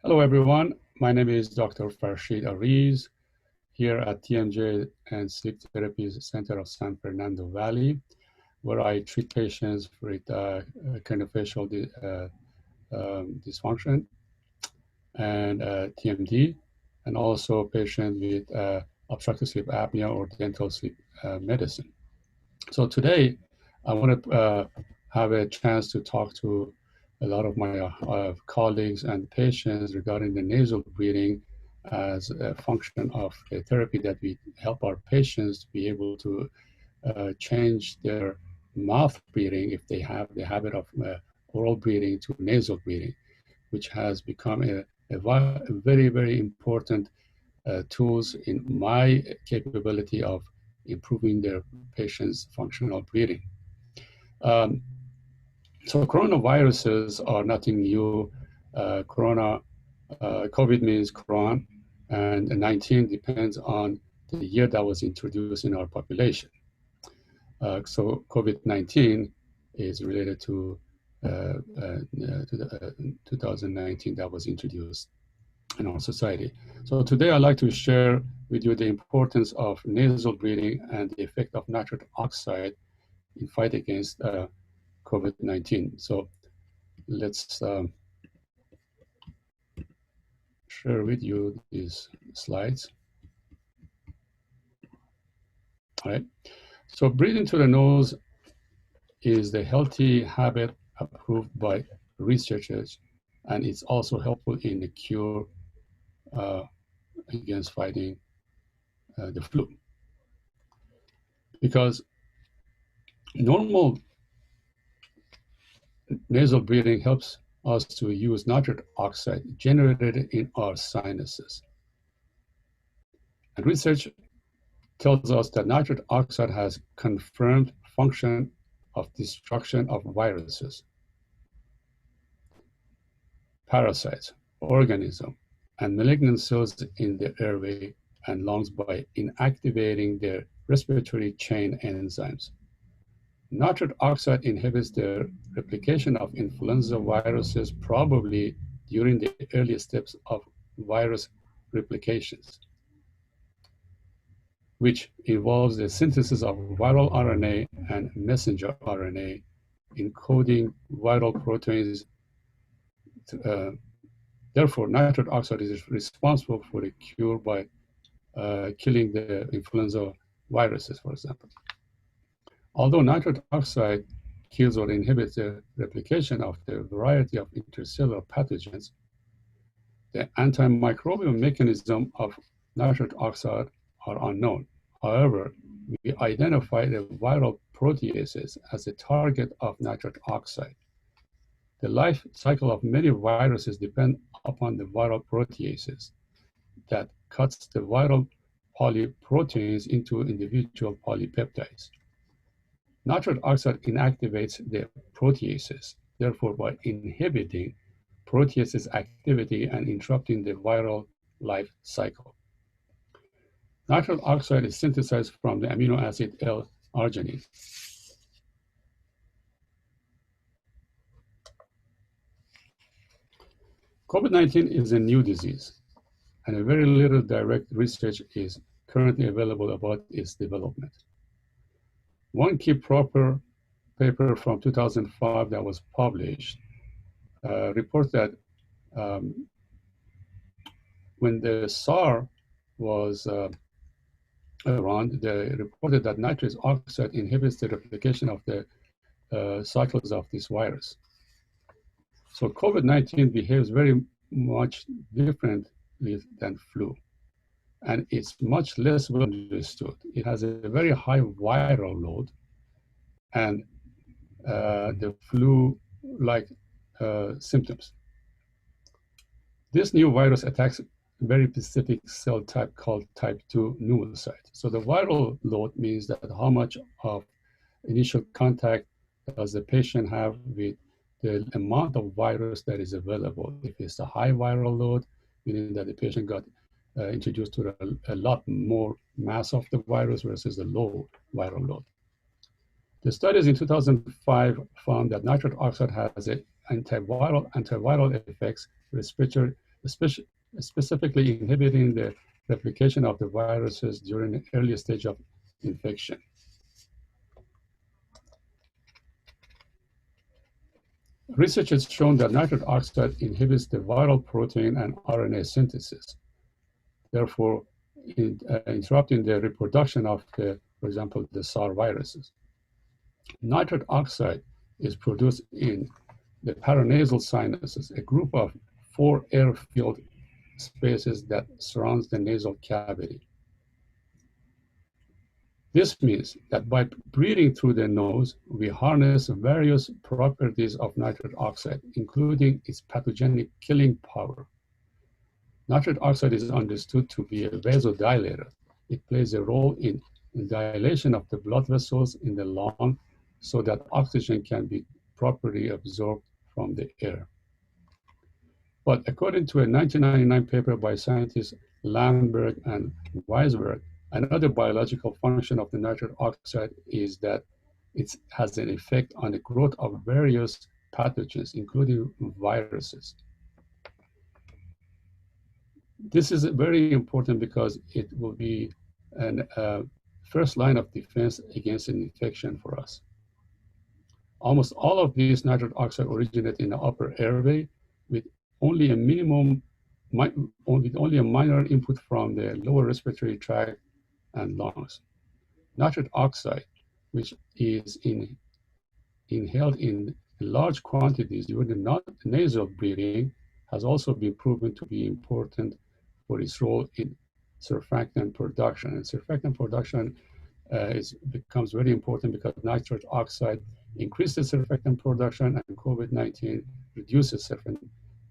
Hello, everyone. My name is Dr. Farshi here at TMJ and Sleep Therapies Center of San Fernando Valley, where I treat patients with craniofacial dysfunction and TMD, and also patients with obstructive sleep apnea or dental sleep medicine. So today, I want to have a chance to talk to a lot of my colleagues and patients regarding the nasal breathing as a function of a therapy that we help our patients to be able to change their mouth breathing if they have the habit of oral breathing to nasal breathing, which has become a very, very important tools in my capability of improving their patients' functional breathing. So coronaviruses are nothing new. COVID means Quran, and 19 depends on the year that was introduced in our population. So COVID-19 is related to the 2019 that was introduced in our society. So today I'd like to share with you the importance of nasal breathing and the effect of nitric oxide in fight against COVID-19. So let's share with you these slides. All right. So breathing through the nose is the healthy habit approved by researchers, and it's also helpful in the cure against fighting the flu. Because normal nasal breathing helps us to use nitric oxide generated in our sinuses. And research tells us that nitric oxide has confirmed function of destruction of viruses, parasites, organisms, and malignant cells in the airway and lungs by inactivating their respiratory chain enzymes. Nitric oxide inhibits the replication of influenza viruses, probably during the early steps of virus replications, which involves the synthesis of viral RNA and messenger RNA, encoding viral proteins. Therefore, nitric oxide is responsible for the cure by killing the influenza viruses, for example. Although nitric oxide kills or inhibits the replication of the variety of intercellular pathogens, the antimicrobial mechanism of nitric oxide are unknown. However, we identify the viral proteases as a target of nitric oxide. The life cycle of many viruses depend upon the viral proteases that cuts the viral polyproteins into individual polypeptides. Nitric oxide inactivates the proteases, therefore by inhibiting proteases activity and interrupting the viral life cycle. Nitric oxide is synthesized from the amino acid L-arginine. COVID-19 is a new disease, and a very little direct research is currently available about its development. One key paper from 2005 that was published reports that when the SARS was around, they reported that nitric oxide inhibits the replication of the cycles of this virus. So COVID-19 behaves very much differently than flu, and it's much less well understood. It has a very high viral load, and the flu-like symptoms. This new virus attacks a very specific cell type called type 2 pneumocyte. So the viral load means that how much of initial contact does the patient have with the amount of virus that is available. If it's a high viral load, meaning that the patient got introduced to a lot more mass of the virus versus the low viral load. The studies in 2005 found that nitric oxide has antiviral effects, especially, specifically inhibiting the replication of the viruses during the early stage of infection. Research has shown that nitric oxide inhibits the viral protein and RNA synthesis, therefore interrupting the reproduction of the, for example, the SARS viruses. Nitric oxide is produced in the paranasal sinuses, a group of 4 air-filled spaces that surrounds the nasal cavity. This means that by breathing through the nose, we harness various properties of nitric oxide, including its pathogenic killing power. Nitric oxide is understood to be a vasodilator. It plays a role in dilation of the blood vessels in the lung so that oxygen can be properly absorbed from the air. But according to a 1999 paper by scientists Lamberg and Weisberg, another biological function of the nitric oxide is that it has an effect on the growth of various pathogens, including viruses. This is very important because it will be a first line of defense against an infection for us. Almost all of these nitric oxide originate in the upper airway with only a minor input from the lower respiratory tract and lungs. Nitric oxide, which is inhaled in large quantities during the nasal breathing, has also been proven to be important for its role in surfactant production. And surfactant production becomes very important because nitric oxide increases surfactant production and COVID-19 reduces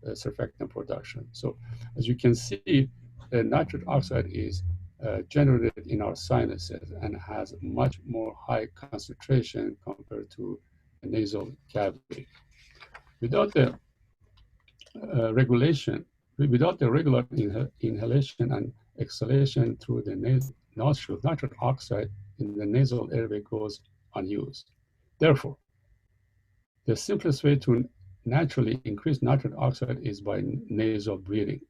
surfactant production. So as you can see, nitric oxide is generated in our sinuses and has much more high concentration compared to the nasal cavity. Without the without the regular inhalation and exhalation through the nostrils, nitric oxide in the nasal airway goes unused. Therefore, the simplest way to naturally increase nitric oxide is by nasal breathing.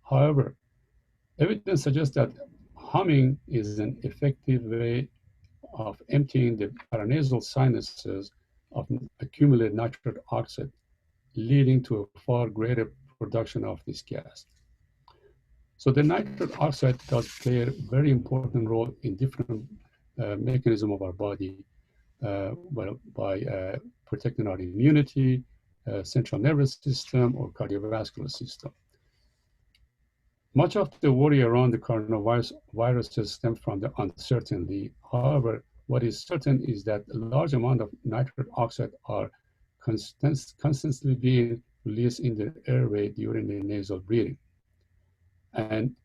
However, evidence suggests that humming is an effective way of emptying the paranasal sinuses of accumulated nitric oxide, leading to a far greater production of this gas. So the nitric oxide does play a very important role in different mechanisms of our body, by protecting our immunity, central nervous system, or cardiovascular system. Much of the worry around the coronaviruses stems from the uncertainty. However, what is certain is that a large amount of nitric oxide are constantly being released in the airway during the nasal breathing. And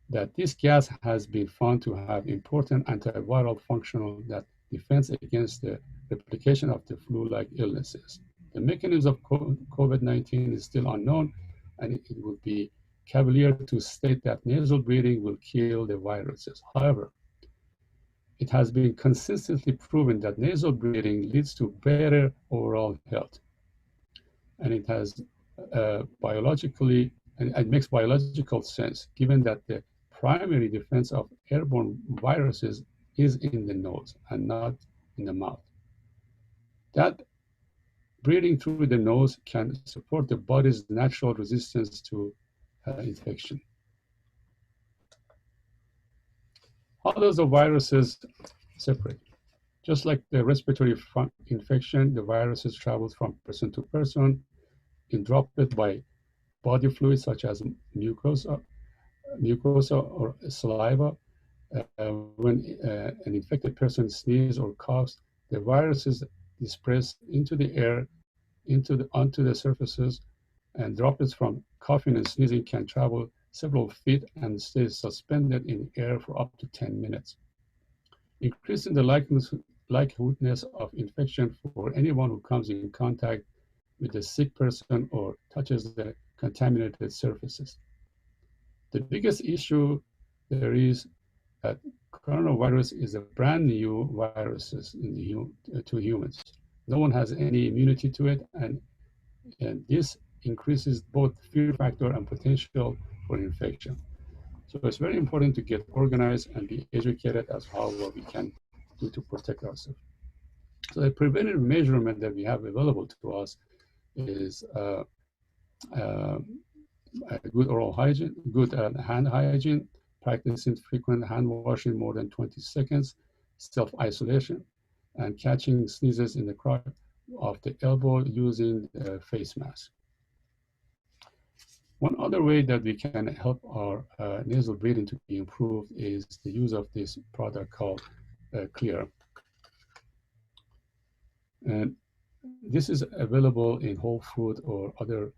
that this gas has been found to have important antiviral function that defends against the replication of the flu-like illnesses. The mechanism of COVID-19 is still unknown, and it would be cavalier to state that nasal breathing will kill the viruses. However, it has been consistently proven that nasal breathing leads to better overall health. And it has it makes biological sense, given that the primary defense of airborne viruses is in the nose and not in the mouth. That breathing through the nose can support the body's natural resistance to infection. How does the viruses separate? Just like the respiratory infection, the viruses travel from person to person in droplet by body fluids such as mucosa or saliva. When an infected person sneezes or coughs, the viruses disperse into the air, onto the surfaces, and droplets from coughing and sneezing can travel several feet and stay suspended in air for up to 10 minutes, increasing the likeliness of infection for anyone who comes in contact with a sick person or touches the contaminated surfaces. The biggest issue there is that coronavirus is a brand new virus to humans. No one has any immunity to it, and this increases both fear factor and potential for infection. So it's very important to get organized and be educated as how what we can do to protect ourselves. So the preventive measurement that we have available to us is uh, good oral hygiene, good hand hygiene, practicing frequent hand washing more than 20 seconds, self-isolation, and catching sneezes in the crotch of the elbow using a face mask. One other way that we can help our nasal breathing to be improved is the use of this product called Clear. And this is available in Whole Food or other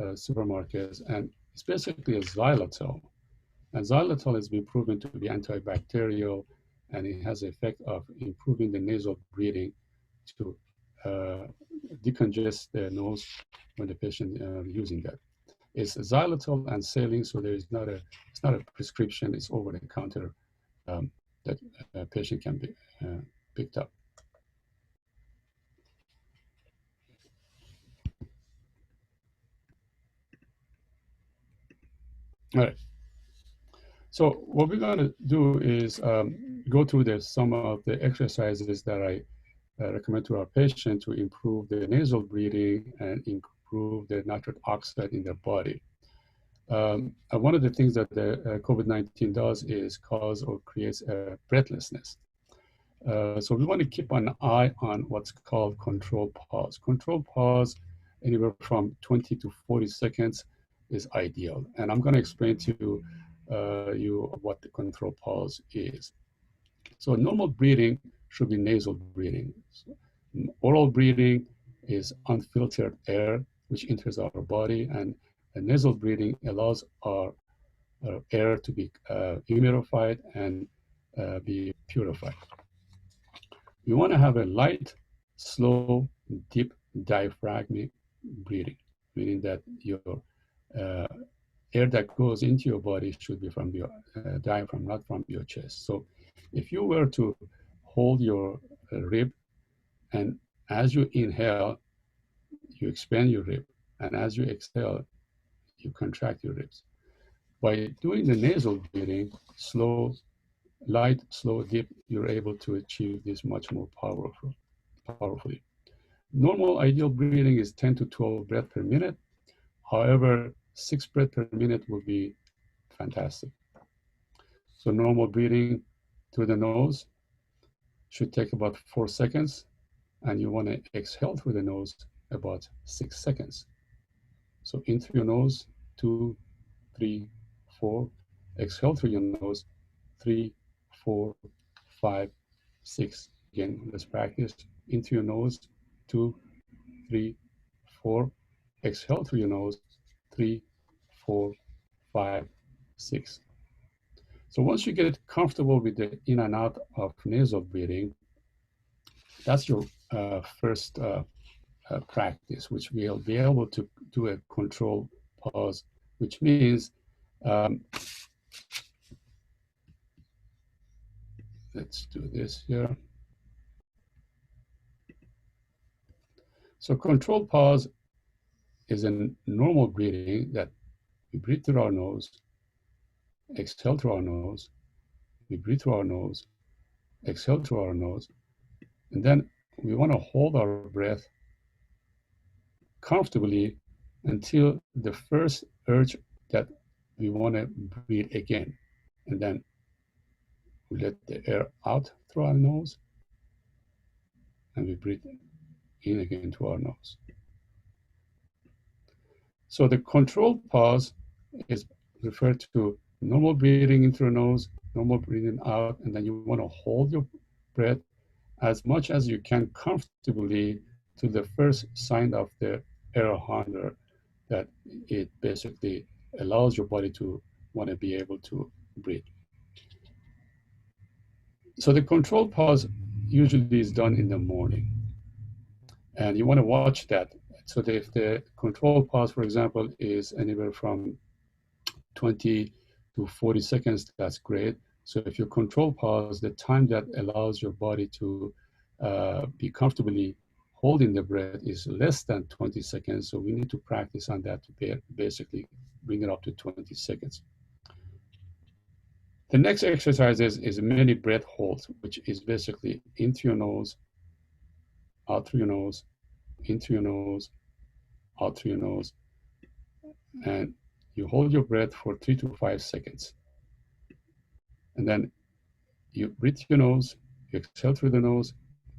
supermarkets, and it's basically a xylitol. And xylitol has been proven to be antibacterial, and it has the effect of improving the nasal breathing to decongest the nose when the patient using that. It's xylitol and saline, so it's not a prescription, it's over the counter that a patient can be picked up. All right. So what we're going to do is go through some of the exercises that I recommend to our patient to improve the nasal breathing and improve the nitric oxide in their body. One of the things that the COVID-19 does is cause or creates breathlessness. So we want to keep an eye on what's called control pause. Control pause, anywhere from 20 to 40 seconds is ideal. And I'm going to explain to you what the control pause is. So normal breathing should be nasal breathing. So oral breathing is unfiltered air which enters our body, and nasal breathing allows our air to be humidified and be purified. You want to have a light, slow, deep diaphragmatic breathing, meaning that your air that goes into your body should be from your diaphragm, not from your chest. So if you were to hold your rib, and as you inhale, you expand your rib, and as you exhale, you contract your ribs. By doing the nasal breathing, slow, light, slow, deep, you're able to achieve this much more powerfully. Normal ideal breathing is 10 to 12 breaths per minute. However, 6 breaths per minute would be fantastic. So normal breathing through the nose should take about 4 seconds, and you want to exhale through the nose about 6 seconds. So in through your nose, 2, 3, 4. Exhale through your nose, 3, 4, 5, 6. Again, let's practice. In through your nose, 2, 3, 4. Exhale through your nose, 3, 4, 5, 6. So once you get comfortable with the in and out of nasal breathing, that's your first practice, which we'll be able to do a control pause, which means let's do this here. So control pause is a normal breathing that we breathe through our nose, exhale through our nose, we breathe through our nose, exhale through our nose, and then we want to hold our breath comfortably until the first urge that we want to breathe again. And then we let the air out through our nose, and we breathe in again through our nose. So the controlled pause is referred to normal breathing in through the nose, normal breathing out, and then you want to hold your breath as much as you can comfortably to the first sign of the air hunger, that it basically allows your body to want to be able to breathe. So the controlled pause usually is done in the morning, and you want to watch that. So that if the controlled pause, for example, is anywhere from 20 to 40 seconds, that's great. So if you control pause, the time that allows your body to be comfortably holding the breath is less than 20 seconds. So we need to practice on that to basically bring it up to 20 seconds. The next exercise is many breath holds, which is basically into your nose, out through your nose, into your nose, out through your nose, and you hold your breath for 3 to 5 seconds. And then you breathe your nose, you exhale through the nose,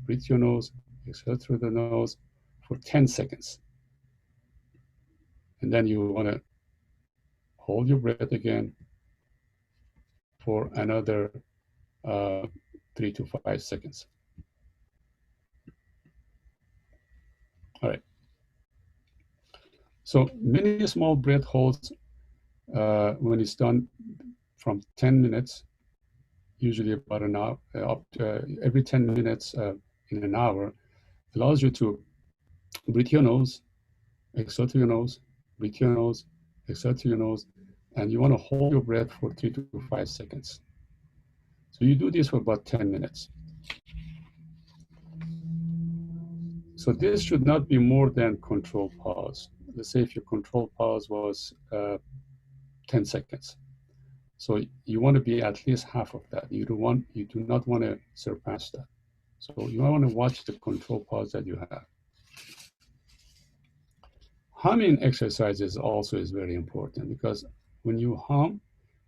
breathe your nose, exhale through the nose for 10 seconds. And then you want to hold your breath again for another 3 to 5 seconds. All right. So many small breath holds, when it's done from 10 minutes, usually about an hour, up to, every 10 minutes in an hour, allows you to breathe your nose, exhale through your nose, breathe your nose, exhale through your nose, and you want to hold your breath for 3 to 5 seconds. So you do this for about 10 minutes. So this should not be more than control pause. Let's say if your control pause was 10 seconds. So you want to be at least half of that. You do not want to surpass that. So you want to watch the control pause that you have. Humming exercises also is very important because when you hum,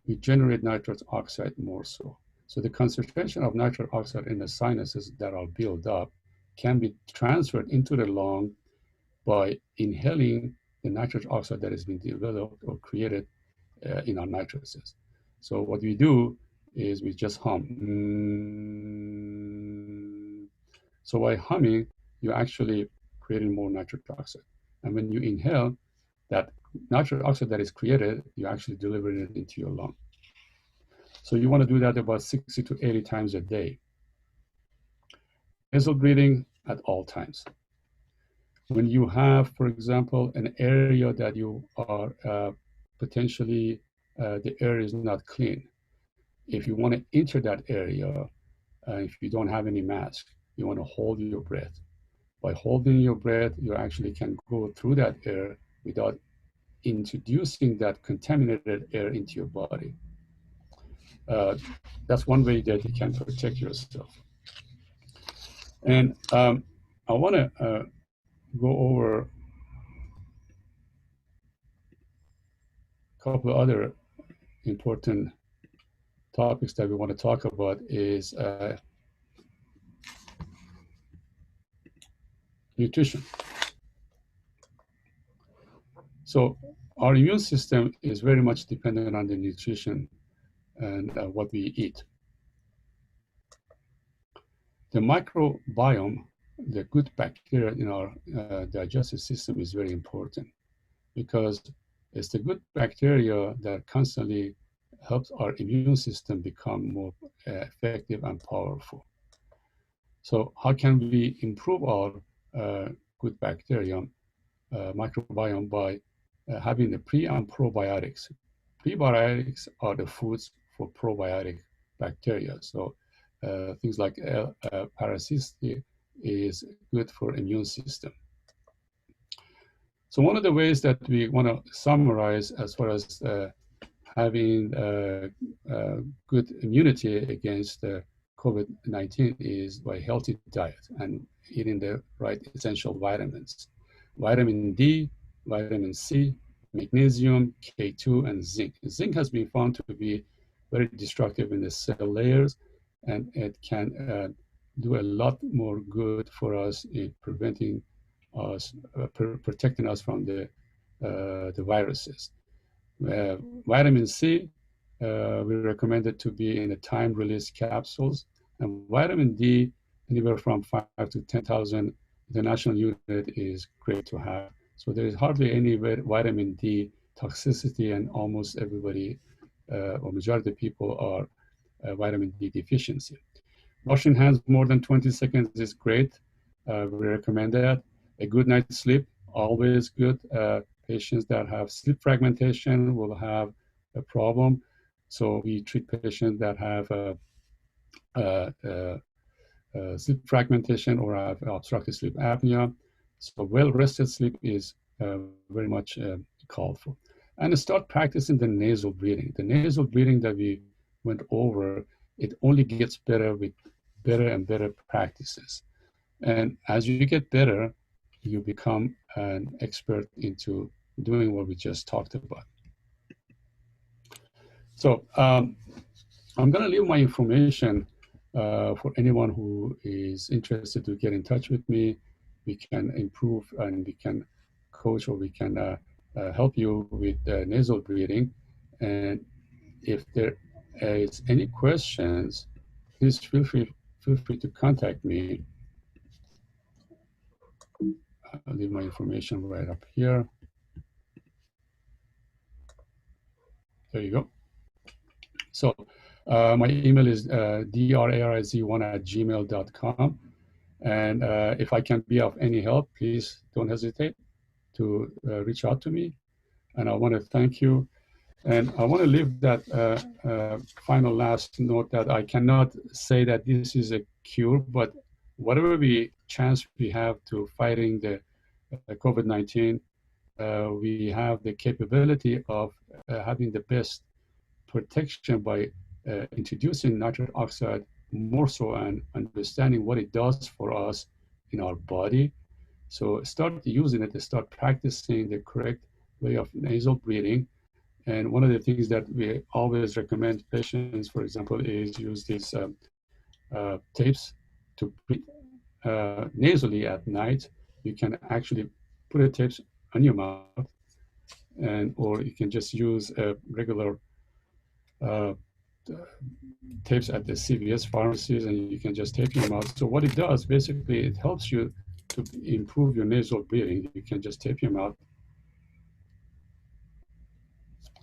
you generate nitrous oxide more so. So the concentration of nitrous oxide in the sinuses that are built up can be transferred into the lung by inhaling the nitrous oxide that has been developed or created in our nitrosus. So what we do is we just hum. So by humming, you're actually creating more nitrous oxide. And when you inhale, that nitrous oxide that is created, you actually deliver it into your lung. So you want to do that about 60 to 80 times a day. Nasal breathing at all times. When you have, for example, an area that you are potentially, the air is not clean. If you want to enter that area, if you don't have any mask, you want to hold your breath. By holding your breath, you actually can go through that air without introducing that contaminated air into your body. That's one way that you can protect yourself. And I want to go over a couple of other important topics that we want to talk about is nutrition. So our immune system is very much dependent on the nutrition and what we eat. The microbiome, the good bacteria in our digestive system is very important because it's the good bacteria that constantly helps our immune system become more effective and powerful. So how can we improve our good bacteria microbiome by having the pre and probiotics? Prebiotics are the foods for probiotic bacteria. So things like parasitic is good for immune system. So one of the ways that we want to summarize as far as having good immunity against COVID-19 is by healthy diet and eating the right essential vitamins. Vitamin D, vitamin C, magnesium, K2, and zinc. Zinc has been found to be very destructive in the cell layers, and it can do a lot more good for us in preventing us, protecting us from the viruses. Vitamin C, we recommend it to be in the time-release capsules, and vitamin D, anywhere from 5 to 10,000 international unit is great to have. So there is hardly any vitamin D toxicity, and almost everybody, or majority of people are vitamin D deficiency. Washing hands more than 20 seconds is great. We recommend that. A good night's sleep, always good. Patients that have sleep fragmentation will have a problem. So we treat patients that have sleep fragmentation or have obstructive sleep apnea. So well-rested sleep is very much called for. And start practicing the nasal breathing. The nasal breathing that we went over, it only gets better with better and better practices. And as you get better, you become an expert into doing what we just talked about. So I'm going to leave my information for anyone who is interested to get in touch with me. We can improve and we can coach, or we can help you with nasal breathing. And if there is any questions, please feel free to contact me. I'll leave my information right up here. There you go. So my email is drariz1@gmail.com. And if I can be of any help, please don't hesitate to reach out to me. And I want to thank you. And I want to leave that final last note that I cannot say that this is a cure, but whatever chance we have to fighting the COVID-19, we have the capability of having the best protection by introducing nitric oxide more so and understanding what it does for us in our body. So start using it, start practicing the correct way of nasal breathing. And one of the things that we always recommend patients, for example, is use these tapes to breathe nasally at night. You can actually put a tapes on your mouth, and or you can just use a regular tapes at the CVS pharmacies, and you can just tape your mouth. So what it does, basically, it helps you to improve your nasal breathing. You can just tape your mouth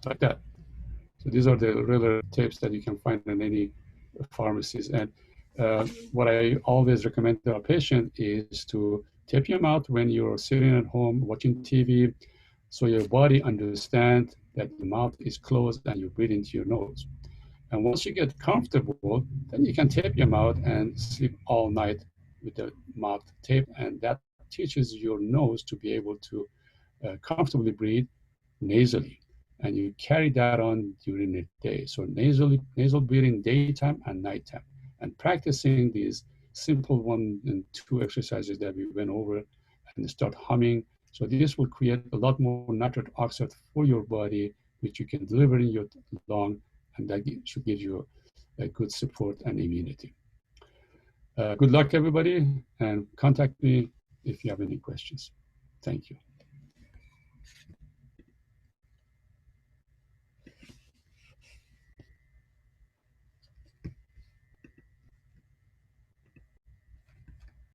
like that. So these are the regular tapes that you can find in any pharmacies. And what I always recommend to a patient is to tape your mouth when you're sitting at home watching TV, so your body understands that the mouth is closed and you breathe into your nose. And once you get comfortable, then you can tape your mouth and sleep all night with the mouth tape. And that teaches your nose to be able to comfortably breathe nasally. And you carry that on during the day. So nasal breathing daytime and nighttime. And practicing these simple 1 and 2 exercises that we went over, and start humming. So this will create a lot more nitric oxide for your body, which you can deliver in your lung, and that should give you a good support and immunity. Good luck, everybody, and contact me if you have any questions. Thank you.